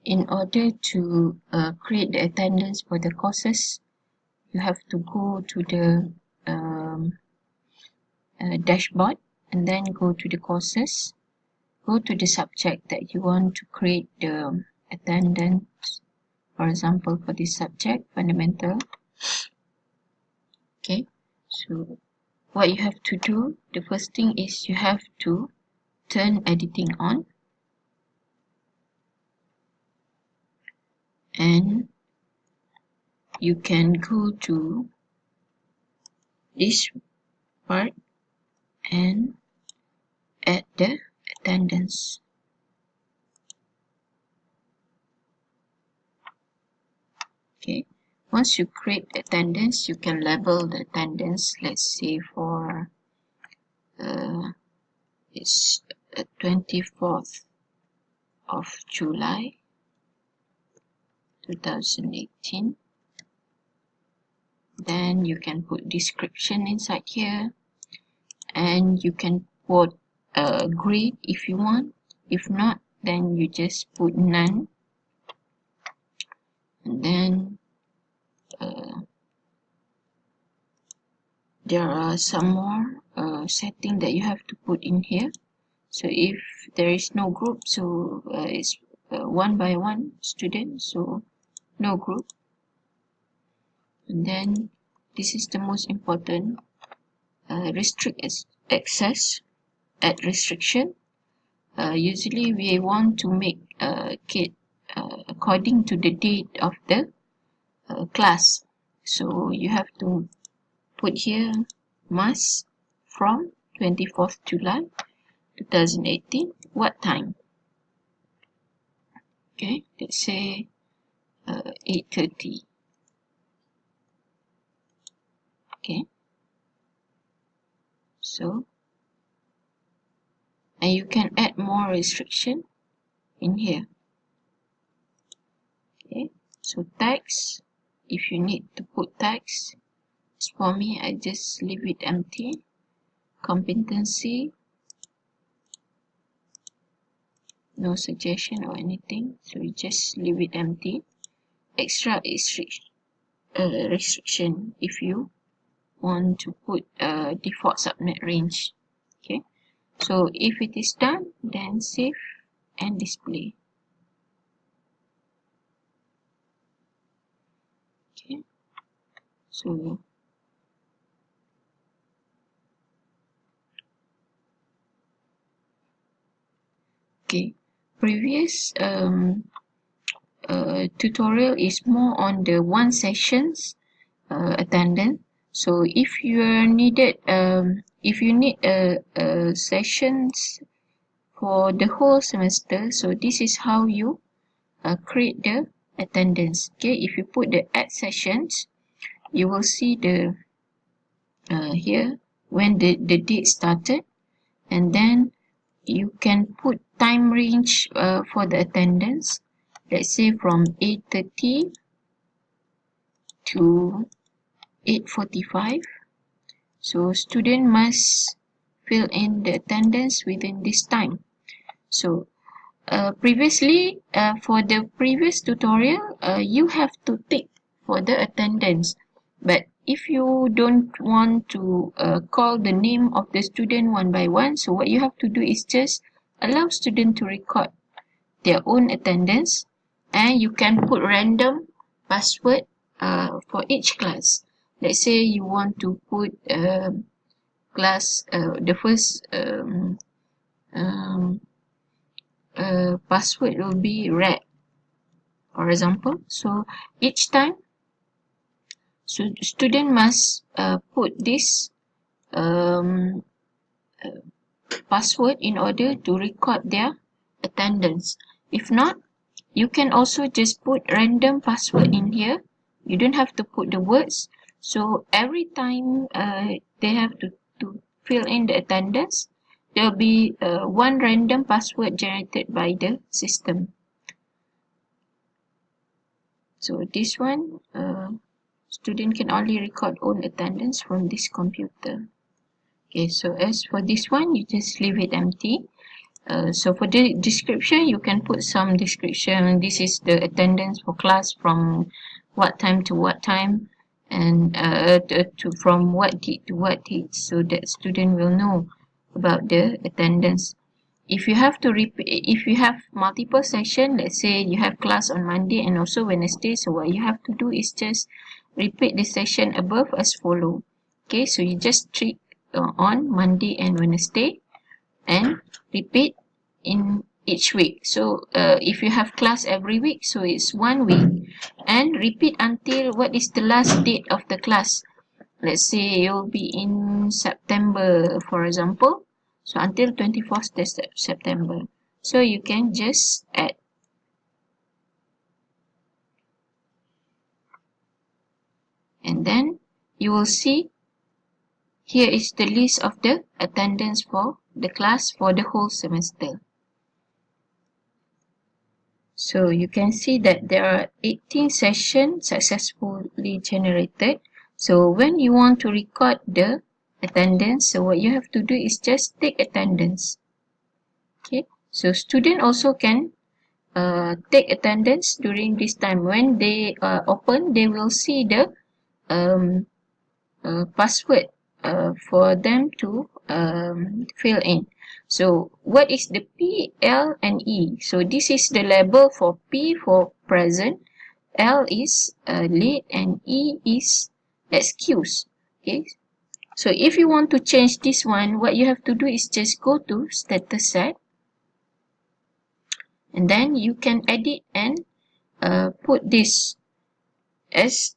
in order to create the attendance for the courses, you have to go to the dashboard and then go to the courses, go to the subject that you want to create the attendance. For example, for this subject, fundamental. Okay, so what you have to do, the first thing is you have to turn editing on, and you can go to this part and add the attendance. Okay, once you create attendance, you can label the attendance. Let's say for it's 24th of July 2018. Then you can put description inside here, and you can put a grade if you want. If not, then you just put none. And then there are some more setting that you have to put in here. So if there is no group, so it's one by one student, so no group. And then this is the most important, restrict access, add restriction. Usually we want to make kit according to the date of the class, so you have to put here must from 24th July 2018. What time? Okay, let's say 8:30. Okay, so, and you can add more restriction in here. Okay, so tags, if you need to put tags, for me I just leave it empty. Competency, no suggestion or anything, so you just leave it empty. Extra restriction if you want to put default subnet range. Okay, so if it is done, then save and display. Okay, so okay, previous tutorial is more on the one sessions attendance. So if you needed if you need sessions for the whole semester, so this is how you create the attendance. Okay, if you put the add sessions, you will see the here when the date started, and then you can put time range for the attendance. Let's say from 8:30 to 8:45. So student must fill in the attendance within this time. So previously, for the previous tutorial, you have to tick for the attendance. But if you don't want to call the name of the student one by one, so what you have to do is just allow student to record their own attendance, and you can put random password for each class. Let's say you want to put class the first password will be red, for example. So each time, so student must put this password in order to record their attendance. If not, you can also just put random password in here. You don't have to put the words. So every time they have to fill in the attendance, there will be one random password generated by the system. So this one, student can only record own attendance from this computer. Okay, so as for this one, you just leave it empty. So for the description, you can put some description. This is the attendance for class from what time to what time, and from what date to what date, so that student will know about the attendance. If you have to repeat, if you have multiple session, let's say you have class on Monday and also Wednesday, so what you have to do is just repeat the session above as follow. Okay, so you just treat on Monday and Wednesday and repeat in each week. So if you have class every week, so it's 1 week, and repeat until what is the last date of the class. Let's say you'll be in September, for example, so until 24th September. So you can just add. And then you will see here is the list of the attendance for the class for the whole semester. So you can see that there are 18 sessions successfully generated. So when you want to record the attendance, so what you have to do is just take attendance. Okay, so student also can take attendance during this time. When they open, they will see the password for them to fill in. So what is the P, L, and E? So this is the label for P for present, L is late, and E is excuse. Okay. So if you want to change this one, what you have to do is just go to status set, and then you can edit and put this as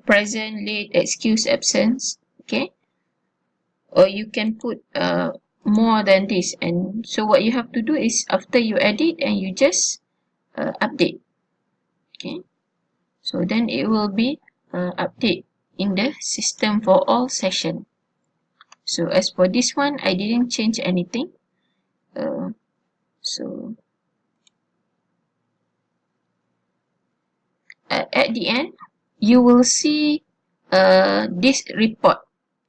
present, late, excuse, absence. Okay, or you can put more than this. And so what you have to do is after you edit and you just update. Okay, so then it will be update in the system for all session. So as for this one, I didn't change anything. So at the end, you will see this report.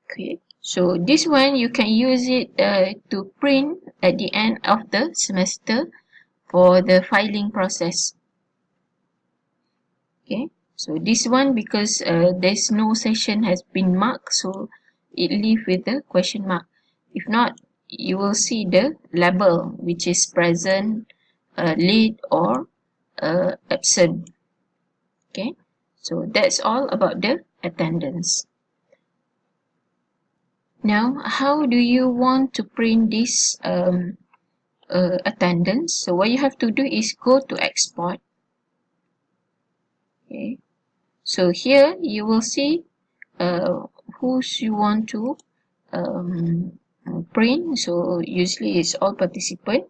Okay, so this one you can use it to print at the end of the semester for the filing process. Okay, so this one, because there's no session has been marked, so it leave with the question mark. If not, you will see the label, which is present, late, or absent. Okay, so that's all about the attendance. Now, how do you want to print this attendance? So what you have to do is go to export. Okay, so here you will see whose you want to print. So usually it's all participant.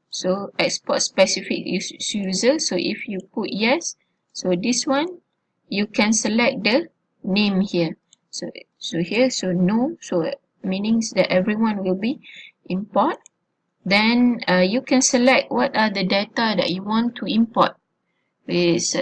So export specific user. So if you put yes, so this one you can select the name here. So here, so no, so meaning that everyone will be import. Then you can select what are the data that you want to import. Is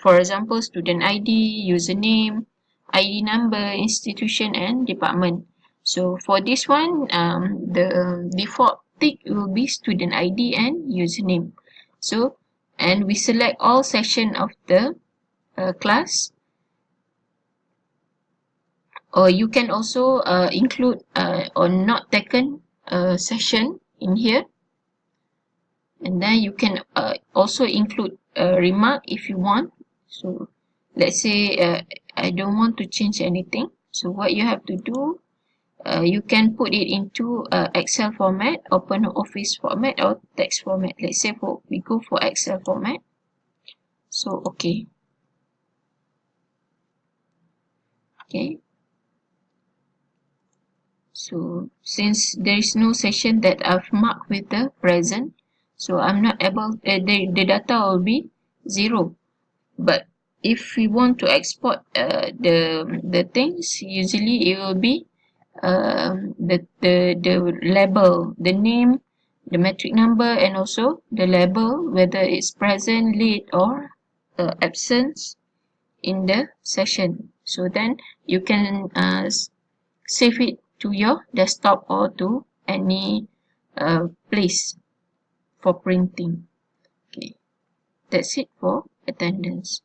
for example, student ID, username, ID number, institution, and department. So for this one, the default tick will be student ID and username. So, and we select all section of the class. Or you can also include or not taken session in here. And then you can also include a remark if you want. So let's say I don't want to change anything. So what you have to do, you can put it into Excel format, OpenOffice format, or text format. Let's say we go for Excel format. So okay. Okay. So since there is no session that I've marked with the present, so I'm not able, the data will be 0. But if we want to export the things, usually it will be the label, the name, the metric number, and also the label, whether it's present, late, or absence in the session. So then you can save it to your desktop or to any place for printing. Okay, that's it for attendance.